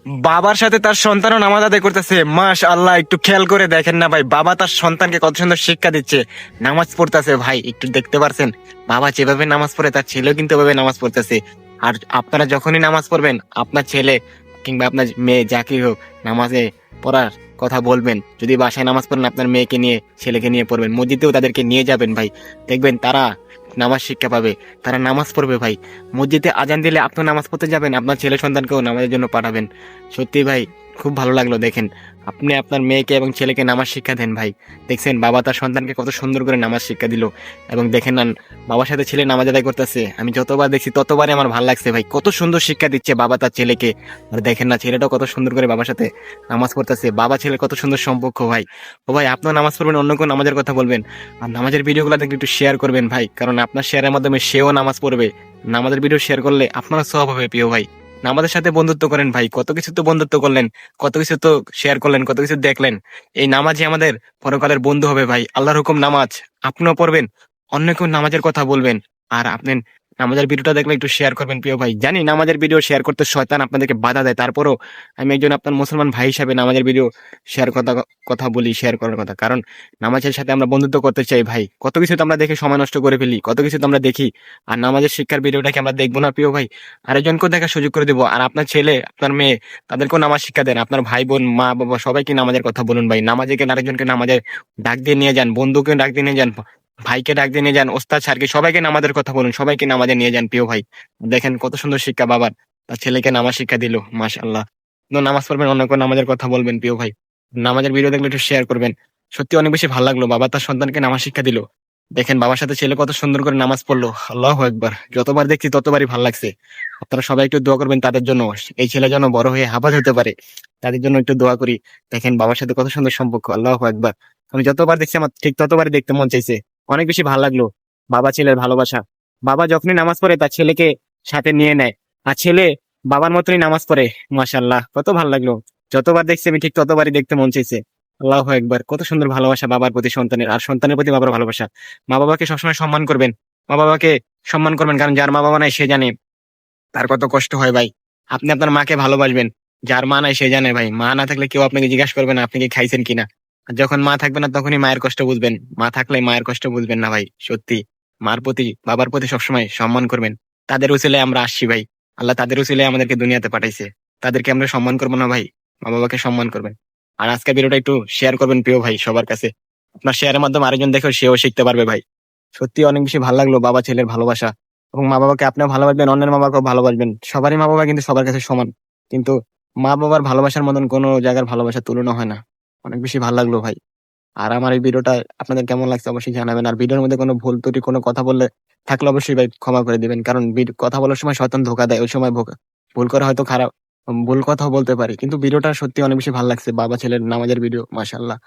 বাবার সাথে তার সন্তানও নামাজ আদায় করতেছে, মাশআল্লাহ। একটু খেয়াল করে দেখেন না ভাই, বাবা তার সন্তানকে কত সুন্দর শিক্ষা দিচ্ছে, নামাজ পড়তেছে ভাই। একটু দেখতে পারছেন, বাবা যেভাবে নামাজ পড়ে তার ছেলেও কিন্তু ওভাবে নামাজ পড়তেছে। আর আপনারা যখনই নামাজ পড়বেন, আপনার ছেলে কিংবা আপনার মেয়ে যাকেই হোক নামাজে পড়ার কথা বলবেন। যদি বাসায় নামাজ পড়েন, আপনার মেয়েকে নিয়ে ছেলেকে নিয়ে পড়বেন, মসজিদেও তাদেরকে নিয়ে যাবেন ভাই। দেখবেন তারা নামাজ শিক্ষা পাবে, তারা নামাজ পড়বে ভাই। মসজিদে আজান দিলে আপনি নামাজ পড়তে যাবেন, আপনার ছেলে সন্তানকেও নামাজের জন্য পাঠাবেন। সত্যি ভাই, খুব ভালো লাগলো। দেখেন, আপনি আপনার মেয়েকে এবং ছেলেকে নামাজ শিক্ষা দেন ভাই। দেখছেন বাবা তার সন্তানকে কত সুন্দর করে নামাজ শিক্ষা দিল। এবং দেখেন না, বাবার সাথে ছেলে নামাজ আদায় করতেছে, আমি যতবার দেখছি ততবারই আমার ভালো লাগছে ভাই। কত সুন্দর শিক্ষা দিচ্ছে বাবা তার ছেলেকে। আর দেখেন না, ছেলেটাও কত সুন্দর করে বাবার সাথে নামাজ পড়তেছে, বাবা ছেলের কত সুন্দর সম্পর্ক ভাই। ও ভাই, আপনিও নামাজ পড়বেন, অন্য কোন নামাজের কথা বলবেন। আর নামাজের ভিডিওগুলো দেখলে একটু শেয়ার করবেন ভাই, কারণ আপনার শেয়ারের মাধ্যমে সেও নামাজ পড়বে। নামাজের ভিডিও শেয়ার করলে আপনার সওয়াব হবে প্রিয় ভাই। নামাজের সাথে বন্ধুত্ব করেন ভাই, কত কিছু তো বন্ধুত্ব করলেন, কত কিছু তো শেয়ার করলেন, কত কিছু দেখলেন। এই নামাজই আমাদের পরকালের বন্ধু হবে ভাই। আল্লাহর হুকুম নামাজ, আপনিও পড়বেন, অন্য কেউ নামাজের কথা বলবেন। আর আপনি নামাজের ভিডিওটা দেখলে একটু শেয়ার করবেন প্রিয় ভাই। জানি নামাজের ভিডিও শেয়ার করতে শয়তান আপনাদেরকে বাধা দেয়, তারপরও আমি একজন আপনার মুসলমান ভাই হিসাবে নামাজের ভিডিও শেয়ার কথা কথা বলি, শেয়ার করার কথা। কারণ নামাজের সাথে আমরা বন্ধুত্ব করতে চাই ভাই। কত কিছু তো আমরা দেখে সময় নষ্ট করে ফেলি, কত কিছু তো আমরা দেখি। আর নামাজের শিক্ষার ভিডিওটাকে আমরা দেখবো না প্রিয় ভাই? আরেকজনকেও দেখার সুযোগ করে দেবো। আর আপনার ছেলে, আপনার মেয়ে, তাদেরকেও নামাজ শিক্ষা দেন। আপনার ভাই বোন, মা বাবা সবাইকে নামাজের কথা বলুন ভাই। নামাজে গেলে আরেকজনকে নামাজের ডাক দিয়ে নিয়ে যান, বন্ধুকে ডাক দিয়ে নিয়ে যান, ভাইকে ডাক দিয়ে নিয়ে যান, ওস্তাদ স্যারকে সবাইকে নামাজের কথা বলুন, সবাইকে নামাজে নিয়ে যান প্রিয় ভাই। দেখেন কত সুন্দর শিক্ষা বাবার, তার ছেলেকে নামাজ শিক্ষা দিল, মাশাআল্লাহ। নামাজ পড়বেন, অন্য কোনো নামাজের কথা বলবেন প্রিয় ভাই। নামাজের ভিডিও দেখলে একটু শেয়ার করবেন। সত্যি অনেক বেশি ভালো লাগলো, বাবা তার সন্তানকে নামাজ শিক্ষা দিল। দেখেন বাবার সাথে ছেলে কত সুন্দর করে নামাজ পড়লো, আল্লাহু আকবার। যতবার দেখছি ততবারই ভালো লাগছে। আপনারা সবাই একটু দোয়া করবেন তাদের জন্য, এই ছেলে যেন বড় হয়ে হাফেজ হতে পারে, তাদের জন্য একটু দোয়া করি। দেখেন বাবার সাথে কত সুন্দর সম্পর্ক, আল্লাহু আকবার। আমি যতবার দেখছি আমার ঠিক ততবারই দেখতে মন চাইছে। অনেক বেশি ভালো লাগলো বাবা ছেলের ভালোবাসা। বাবা যখনই নামাজ পড়ে তার ছেলেকে সাথে নিয়ে নেয়, আর ছেলে বাবার মতনই নামাজ পড়ে। মাশাআল্লাহ, কত ভালো লাগলো। যতবার দেখছি আমি ঠিক ততবারই দেখতে মন চাইছে। আল্লাহু একবার, কত সুন্দর ভালোবাসা বাবার প্রতি সন্তানের, আর সন্তানের প্রতি বাবার ভালোবাসা। মা বাবাকে সবসময় সম্মান করবেন, মা বাবাকে সম্মান করবেন, কারণ যার মা বাবা নাই সে জানে তার কত কষ্ট হয় ভাই। আপনি আপনার মাকে ভালোবাসবেন, যার মা নাই সে জানে ভাই। মা না থাকলে কেউ আপনাকে জিজ্ঞাসা করবে না আপনি কি খাইছেন কিনা। আর যখন মা থাকবে না তখনই মায়ের কষ্ট বুঝবেন, মা থাকলে মায়ের কষ্ট বুঝবেন না ভাই। সত্যি মার প্রতি বাবার প্রতি সবসময় সম্মান করবেন। তাদের উসিলায় আমরা আসছি ভাই, আল্লাহ তাদের উসিলায় আমাদেরকে দুনিয়াতে পাঠাইছে, তাদেরকে আমরা সম্মান করবো না ভাই? মা বাবাকে সম্মান করবেন। আর আজকের ভিডিওটা একটু শেয়ার করবেন প্রিয় ভাই সবার কাছে। আপনার শেয়ারের মাধ্যমে আরেকজন দেখেও সেও শিখতে পারবে ভাই। সত্যি অনেক বেশি ভালো লাগলো বাবা ছেলের ভালোবাসা। এবং মা বাবাকে আপনিও ভালোবাসবেন, অন্যের মা বাবাকেও ভালোবাসবেন। সবারই মা বাবা কিন্তু সবার কাছে সমান, কিন্তু মা বাবার ভালোবাসার মতন কোনো জায়গার ভালোবাসা তুলনা হয় না। অনেক বেশি ভালো লাগলো ভাই। আর আমার এই ভিডিওটা আপনাদের কেমন লাগছে অবশ্যই জানাবেন। আর ভিডিওর মধ্যে কোনো ভুল ত্রুটি কোনো কথা বললে থাকলে অবশ্যই ভাই ক্ষমা করে দিবেন, কারণ কথা বলার সময় শয়তান ধোকা দেয়, ওই সময় ভুল করে হয়তো খারাপ ভুল কথাও বলতে পারি। কিন্তু ভিডিওটা সত্যি অনেক বেশি ভালো লাগছে, বাবা ছেলের নামাজের ভিডিও, মাশাআল্লাহ।